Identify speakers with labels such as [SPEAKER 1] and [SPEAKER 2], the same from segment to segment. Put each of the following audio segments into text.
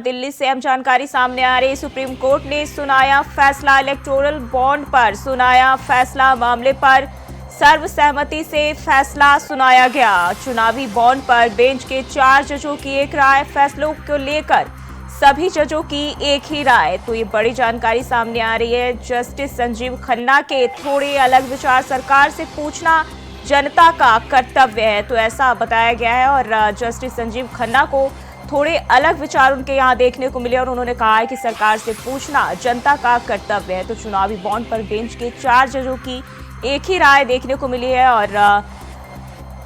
[SPEAKER 1] दिल्ली से अहम जानकारी सामने आ रही। सुप्रीम कोर्ट ने सुनाया फैसला, इलेक्टोरल बॉन्ड पर सुनाया फैसला। मामले पर सर्वसहमति से फैसला सुनाया गया। चुनावी बॉन्ड पर बेंच के 4 जजों की एक राय, फैसलों को लेकर सभी जजों की एक ही राय। तो ये बड़ी जानकारी सामने आ रही है। जस्टिस संजीव खन्ना के थोड़े अलग विचार, सरकार से पूछना जनता का कर्तव्य है, तो ऐसा बताया गया है। और जस्टिस संजीव खन्ना को थोड़े अलग विचार उनके यहाँ देखने को मिले और उन्होंने कहा है कि सरकार से पूछना जनता का कर्तव्य है। तो चुनावी बॉन्ड पर बेंच के 4 जजों की एक ही राय देखने को मिली है और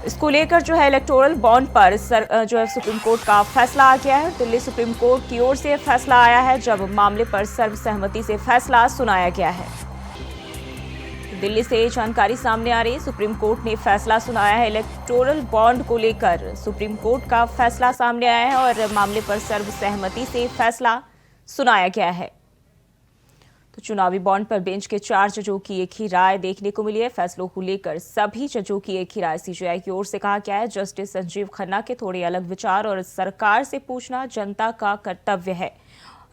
[SPEAKER 1] इसको लेकर जो है इलेक्टोरल बॉन्ड पर जो है सुप्रीम कोर्ट का फैसला आ गया है। दिल्ली सुप्रीम कोर्ट की ओर से फैसला आया है जब मामले पर सर्वसहमति से फैसला सुनाया गया है। दिल्ली से जानकारी सामने आ रही, सुप्रीम कोर्ट ने फैसला सुनाया है इलेक्टोरल बॉन्ड को लेकर। सुप्रीम कोर्ट का फैसला सामने आया है और मामले पर सर्वसहमति से फैसला सुनाया गया है। तो चुनावी बॉन्ड पर बेंच के 4 जजों की एक ही राय देखने को मिली है। फैसलों को लेकर सभी जजों की एक ही राय सीजेआई की ओर से कहा गया है। जस्टिस संजीव खन्ना के थोड़े अलग विचार और सरकार से पूछना जनता का कर्तव्य है,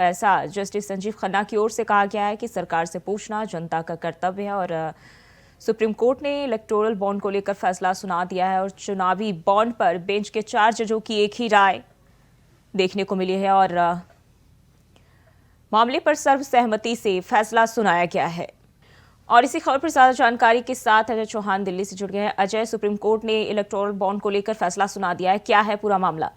[SPEAKER 1] ऐसा जस्टिस संजीव खन्ना की ओर से कहा गया है कि सरकार से पूछना जनता का कर्तव्य है। और सुप्रीम कोर्ट ने इलेक्टोरल बॉन्ड को लेकर फैसला सुना दिया है और चुनावी बॉन्ड पर बेंच के 4 जजों की एक ही राय देखने को मिली है और मामले पर सर्वसहमति से फैसला सुनाया गया है। और इसी खबर पर ज्यादा जानकारी के साथ अजय चौहान दिल्ली से जुड़ गए हैं। अजय, सुप्रीम कोर्ट ने इलेक्टोरल बॉन्ड को लेकर फैसला सुना दिया है, क्या है पूरा मामला?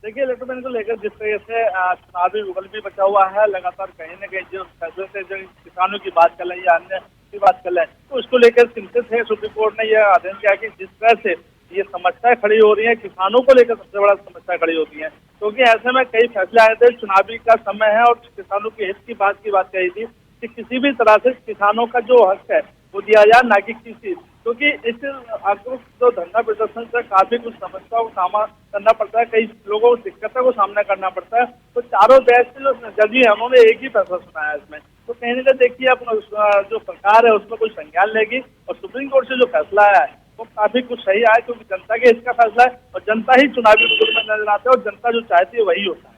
[SPEAKER 2] देखिए, इलेक्ट्रोल बॉन्ड को लेकर जिस तरह से चुनावी उगल भी बचा हुआ है, लगातार कहीं न कहीं जो फैसले से जो किसानों की बात कर लें या अन्य की बात कर लें, तो उसको लेकर चिंतित है। सुप्रीम कोर्ट ने यह आदेश किया कि जिस तरह से ये समस्याएं खड़ी हो रही है, किसानों को लेकर सबसे बड़ा समस्या खड़ी होती है, क्योंकि ऐसे में कई फैसले आए थे, चुनावी का समय है और किसानों के हित की बात कही थी कि किसी भी तरह से किसानों का जो हक है वो दिया जाए, ना कि किसी, क्योंकि इस जो धरना प्रदर्शन से काफी कुछ समस्याओं का सामना करना पड़ता है, कई लोगों को दिक्कतों को सामना करना पड़ता है। तो चारों देश के जो जज हैं उन्होंने एक ही फैसला सुनाया है इसमें। तो कहीं ना कहीं देखिए, अपना जो सरकार है उसमें कोई संज्ञान लेगी और सुप्रीम कोर्ट से जो फैसला आया है वो काफी कुछ सही आया, क्योंकि जनता के इसका फैसला है और जनता ही चुनावी मुद्दों में नजर आते हैं और जनता जो चाहती है वही होता है।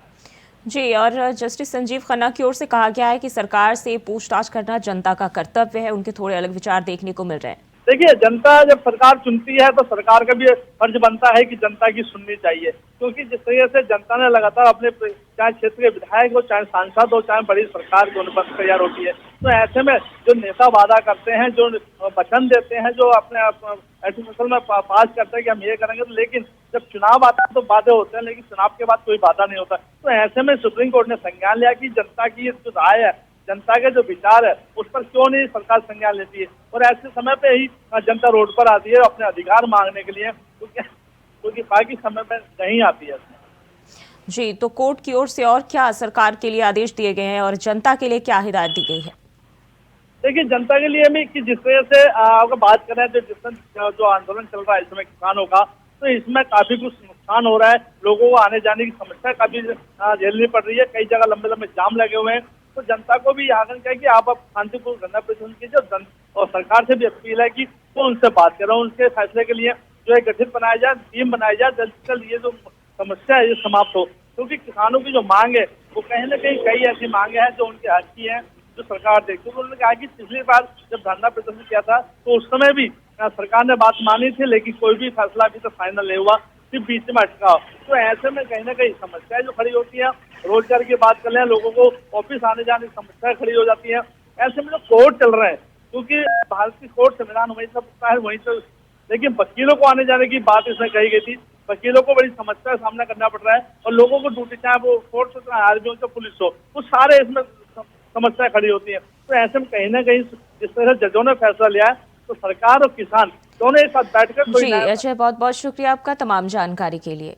[SPEAKER 1] जी, और जस्टिस संजीव खन्ना की ओर से कहा गया है कि सरकार से पूछताछ करना जनता का कर्तव्य है। उनके थोड़े अलग विचार देखने को मिल रहे हैं।
[SPEAKER 2] देखिए, जनता जब सरकार चुनती है तो सरकार का भी फर्ज बनता है कि जनता की सुननी चाहिए, क्योंकि जिस तरीके से जनता ने लगातार अपने चाहे क्षेत्र के विधायक हो, चाहे सांसद हो, चाहे बड़ी सरकार जो बन तैयार होती है, तो ऐसे में जो नेता वादा करते हैं, जो वचन देते हैं, जो अपने एडमिनिस्ट्रेशन में पास करते हैं कि हम ये करेंगे, तो लेकिन जब चुनाव आता है तो वादे होते हैं, लेकिन चुनाव के बाद कोई वादा नहीं होता। तो ऐसे में सुप्रीम कोर्ट ने संज्ञान लिया कि जनता की जो राय है, जनता के जो विचार है, उस पर क्यों नहीं सरकार संज्ञान लेती है। और ऐसे समय पे ही जनता रोड पर आती है अपने अधिकार मांगने के लिए, क्योंकि बाकी समय में नहीं आती है।
[SPEAKER 1] जी, तो कोर्ट की ओर से और क्या सरकार के लिए आदेश दिए गए हैं और जनता के लिए क्या हिदायत दी गई है?
[SPEAKER 2] देखिए, जनता के लिए भी कि जिस तरह से अगर बात करें तो जो आंदोलन चल रहा है इस समय किसानों का, तो इसमें काफी कुछ नुकसान हो रहा है। लोगों को आने जाने की समस्या काफी झेलनी पड़ रही है, कई जगह लंबे लंबे जाम लगे हुए हैं। तो जनता को भी आग्रह है कि आप शांतिपूर्ण धरना प्रदर्शन कीजिए और सरकार से भी अपील है कि वो उनसे बात करें, उनके फैसले के लिए जो है गठित बनाया जाए, टीम बनाई जाए, जल्द से जल्द ये जो समस्या है ये समाप्त हो। क्योंकि किसानों की जो मांग है वो कहीं ना कहीं कई ऐसी मांगे हैं जो उनके हक की हैं, जो सरकार देखती है। उन्होंने कहा कि पिछली बार जब धरना प्रदर्शन किया था तो उस समय भी सरकार ने बात मानी थी, लेकिन कोई भी फैसला अभी तक फाइनल नहीं हुआ, सिर्फ बीच में अटका। तो ऐसे में कहीं ना कहीं समस्याएं जो खड़ी होती है, रोजगार की बात कर लें, लोगों को ऑफिस आने जाने की समस्या खड़ी हो जाती है। ऐसे में जो कोर्ट चल रहे हैं, क्योंकि भारत की कोर्ट संविधान वहीं सब है वहीं से, लेकिन वकीलों को आने जाने की बात इसमें कही गई थी। वकीलों को बड़ी समस्या का सामना करना पड़ रहा है और लोगों को ड्यूटी, चाहे वो कोर्ट हो, चाहे आर्मी हो, चाहे पुलिस हो, वो सारे इसमें समस्या खड़ी होती है। तो ऐसे में कहीं ना कहीं जिस तरह से जजों ने फैसला लिया है, तो सरकार और किसान दोनों एक साथ बैठकर
[SPEAKER 1] जी अजय, बहुत बहुत शुक्रिया आपका तमाम जानकारी के लिए।